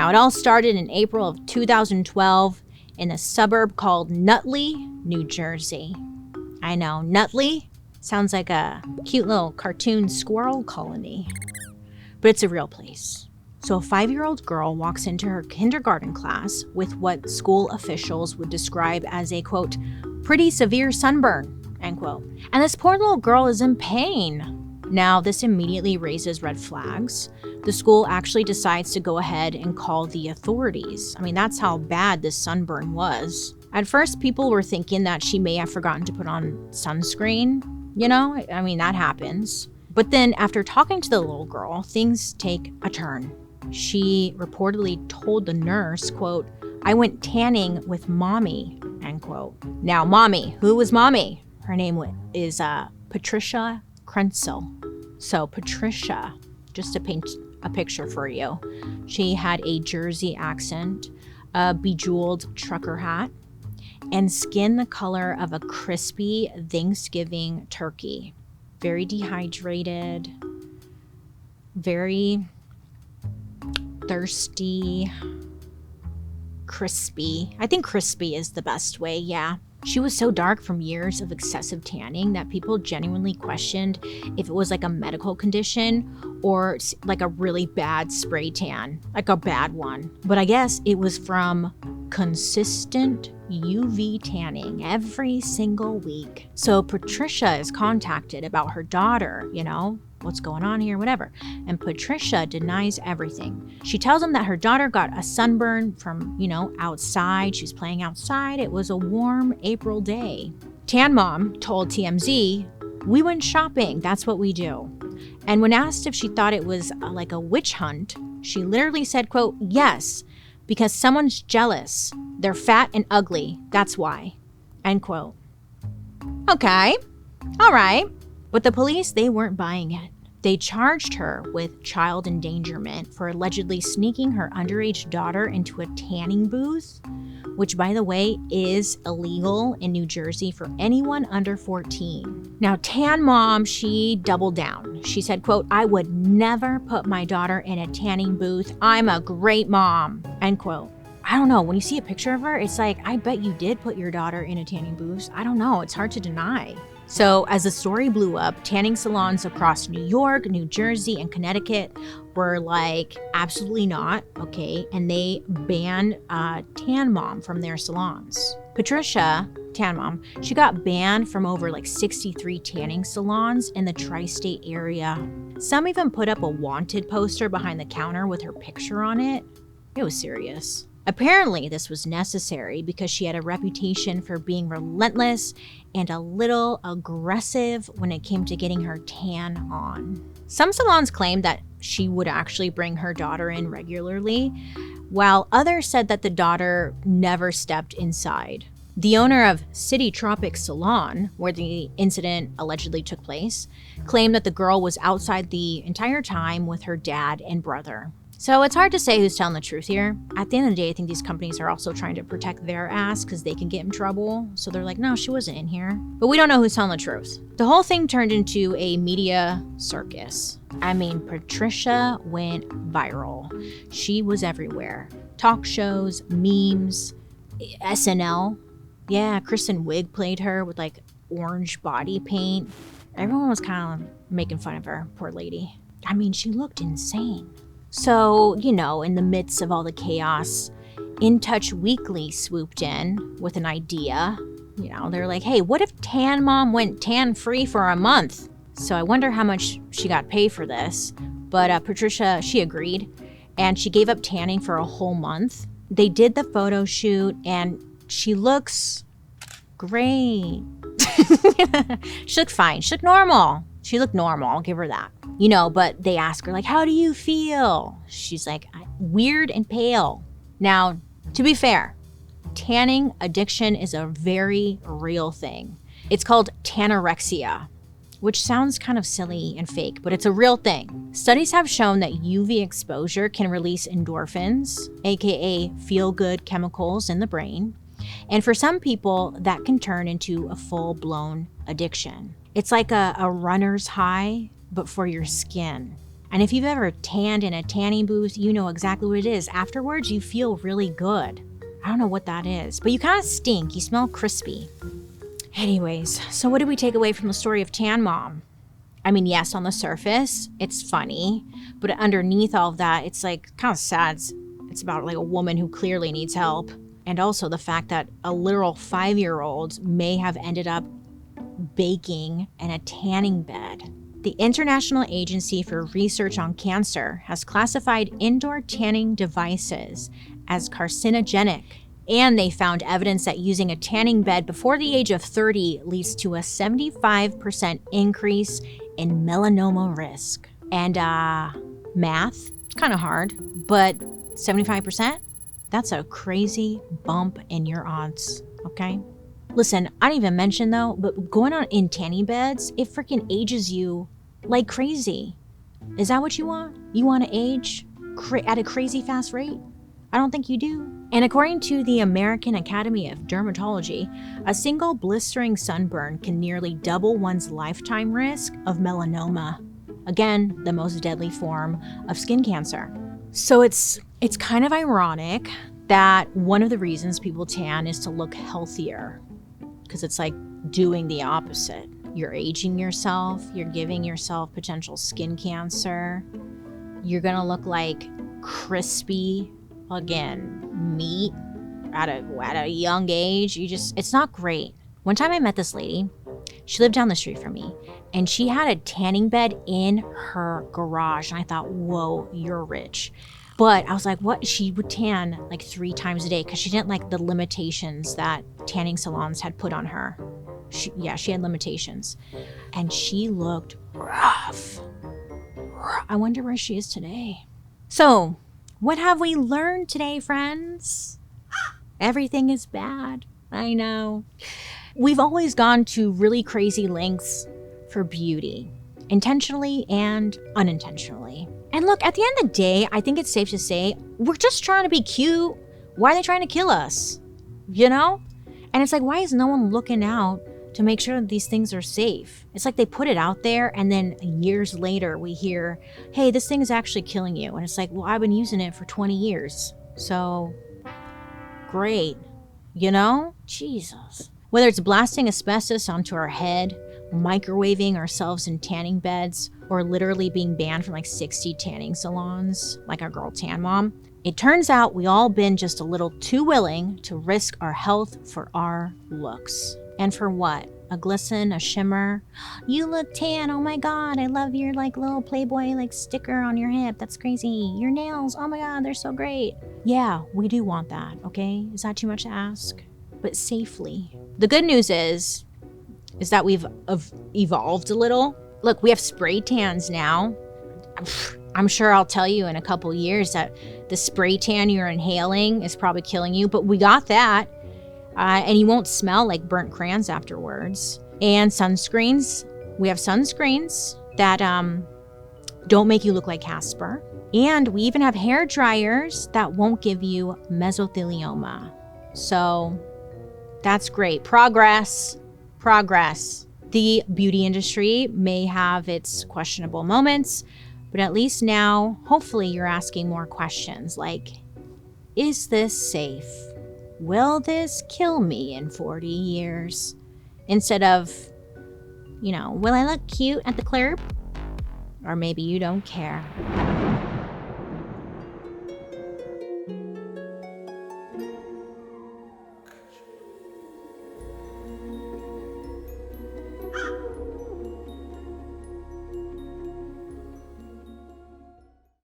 Now, it all started in April of 2012 in a suburb called Nutley, New Jersey. I know, Nutley sounds like a cute little cartoon squirrel colony, but it's a real place. So a 5-year-old girl walks into her kindergarten class with what school officials would describe as a, quote, pretty severe sunburn, end quote. And this poor little girl is in pain. Now, this immediately raises red flags. The school actually decides to go ahead and call the authorities. I mean, that's how bad this sunburn was. At first, people were thinking that she may have forgotten to put on sunscreen. You know, I mean, that happens. But then after talking to the little girl, things take a turn. She reportedly told the nurse, quote, I went tanning with mommy, end quote. Now, mommy, who was mommy? Her name is Patricia Krenzel. So Patricia, just to paint a picture for you, she had a Jersey accent, a bejeweled trucker hat, and skin the color of a crispy Thanksgiving turkey. Very dehydrated, very thirsty, crispy. I think crispy is the best way, yeah. She was so dark from years of excessive tanning that people genuinely questioned if it was like a medical condition or like a really bad spray tan, like a bad one. But I guess it was from consistent UV tanning every single week. So Patricia is contacted about her daughter, you know, what's going on here, whatever. And Patricia denies everything. She tells them that her daughter got a sunburn from, you know, outside. She was playing outside. It was a warm April day. Tan Mom told TMZ, we went shopping. That's what we do. And when asked if she thought it was like a witch hunt, she literally said, quote, yes, because someone's jealous. They're fat and ugly. That's why, end quote. Okay. All right. But the police, they weren't buying it. They charged her with child endangerment for allegedly sneaking her underage daughter into a tanning booth, which, by the way, is illegal in New Jersey for anyone under 14. Now, Tan Mom, she doubled down. She said, quote, I would never put my daughter in a tanning booth. I'm a great mom, end quote. I don't know. When you see a picture of her, it's like, I bet you did put your daughter in a tanning booth. I don't know. It's hard to deny. So as the story blew up, tanning salons across New York, New Jersey, and Connecticut were like, absolutely not, okay? And they banned Tan Mom from their salons. Patricia, Tan Mom, she got banned from over like 63 tanning salons in the tri-state area. Some even put up a wanted poster behind the counter with her picture on it. It was serious. Apparently, this was necessary because she had a reputation for being relentless and a little aggressive when it came to getting her tan on. Some salons claimed that she would actually bring her daughter in regularly, while others said that the daughter never stepped inside. The owner of City Tropic Salon, where the incident allegedly took place, claimed that the girl was outside the entire time with her dad and brother. So it's hard to say who's telling the truth here. At the end of the day, I think these companies are also trying to protect their ass because they can get in trouble. So they're like, no, she wasn't in here. But we don't know who's telling the truth. The whole thing turned into a media circus. I mean, Patricia went viral. She was everywhere. Talk shows, memes, SNL. Yeah, Kristen Wiig played her with like orange body paint. Everyone was kind of making fun of her, poor lady. I mean, she looked insane. So, you know, in the midst of all the chaos, In Touch Weekly swooped in with an idea. You know, they're like, hey, what if Tan Mom went tan-free for a month? So I wonder how much she got paid for this. But Patricia, she agreed, and she gave up tanning for a whole month. They did the photo shoot, and she looks great. She looked fine. She looked normal. She looked normal. I'll give her that. You know, but they ask her, like, how do you feel? She's like, weird and pale. Now, to be fair, tanning addiction is a very real thing. It's called tanorexia, which sounds kind of silly and fake, but it's a real thing. Studies have shown that UV exposure can release endorphins, aka feel-good chemicals in the brain. And for some people, that can turn into a full-blown addiction. It's like a runner's high, but for your skin. And if you've ever tanned in a tanning booth, you know exactly what it is. Afterwards, you feel really good. I don't know what that is, but you kind of stink. You smell crispy. Anyways, so what did we take away from the story of Tan Mom? I mean, yes, on the surface, it's funny, but underneath all of that, it's like kind of sad. It's about like a woman who clearly needs help. And also the fact that a literal 5-year-old may have ended up baking in a tanning bed. The International Agency for Research on Cancer has classified indoor tanning devices as carcinogenic, and they found evidence that using a tanning bed before the age of 30 leads to a 75% increase in melanoma risk. And math, it's kind of hard, but 75%? That's a crazy bump in your odds, okay? Listen, I didn't even mention though, but going on in tanning beds, it freaking ages you like crazy. Is that what you want? You want to age at a crazy fast rate? I don't think you do. And according to the American Academy of Dermatology, a single blistering sunburn can nearly double one's lifetime risk of melanoma. Again, the most deadly form of skin cancer. So it's kind of ironic that one of the reasons people tan is to look healthier, because it's like doing the opposite. You're aging yourself, you're giving yourself potential skin cancer, you're gonna look like crispy, again, meat at a young age. It's not great. One time I met this lady, she lived down the street from me, and she had a tanning bed in her garage, and I thought, whoa, you're rich. But I was like, what? She would tan like 3 times a day because she didn't like the limitations that tanning salons had put on her. She had limitations. And she looked rough. I wonder where she is today. So, what have we learned today, friends? Everything is bad. I know. We've always gone to really crazy lengths for beauty, intentionally and unintentionally. And look, at the end of the day, I think it's safe to say we're just trying to be cute. Why are they trying to kill us? You know? And it's like, why is no one looking out to make sure that these things are safe? It's like they put it out there, and then years later we hear, hey, this thing is actually killing you. And it's like, well, I've been using it for 20 years. So, great. You know? Jesus. Whether it's blasting asbestos onto our head, microwaving ourselves in tanning beds, or literally being banned from like 60 tanning salons, like our girl Tan Mom, it turns out we all been just a little too willing to risk our health for our looks. And for what? A glisten, a shimmer? You look tan, oh my god, I love your like little Playboy like sticker on your hip, that's crazy. Your nails, oh my god, they're so great. Yeah, we do want that, okay? Is that too much to ask? But safely. The good news is that we've evolved a little. Look, we have spray tans now. I'm sure I'll tell you in a couple years that the spray tan you're inhaling is probably killing you, but we got that. And you won't smell like burnt crayons afterwards. And sunscreens. We have sunscreens that don't make you look like Casper. And we even have hair dryers that won't give you mesothelioma. So that's great. Progress. The beauty industry may have its questionable moments, but at least now, hopefully you're asking more questions like, is this safe? Will this kill me in 40 years? Instead of, will I look cute at the club? Or maybe you don't care.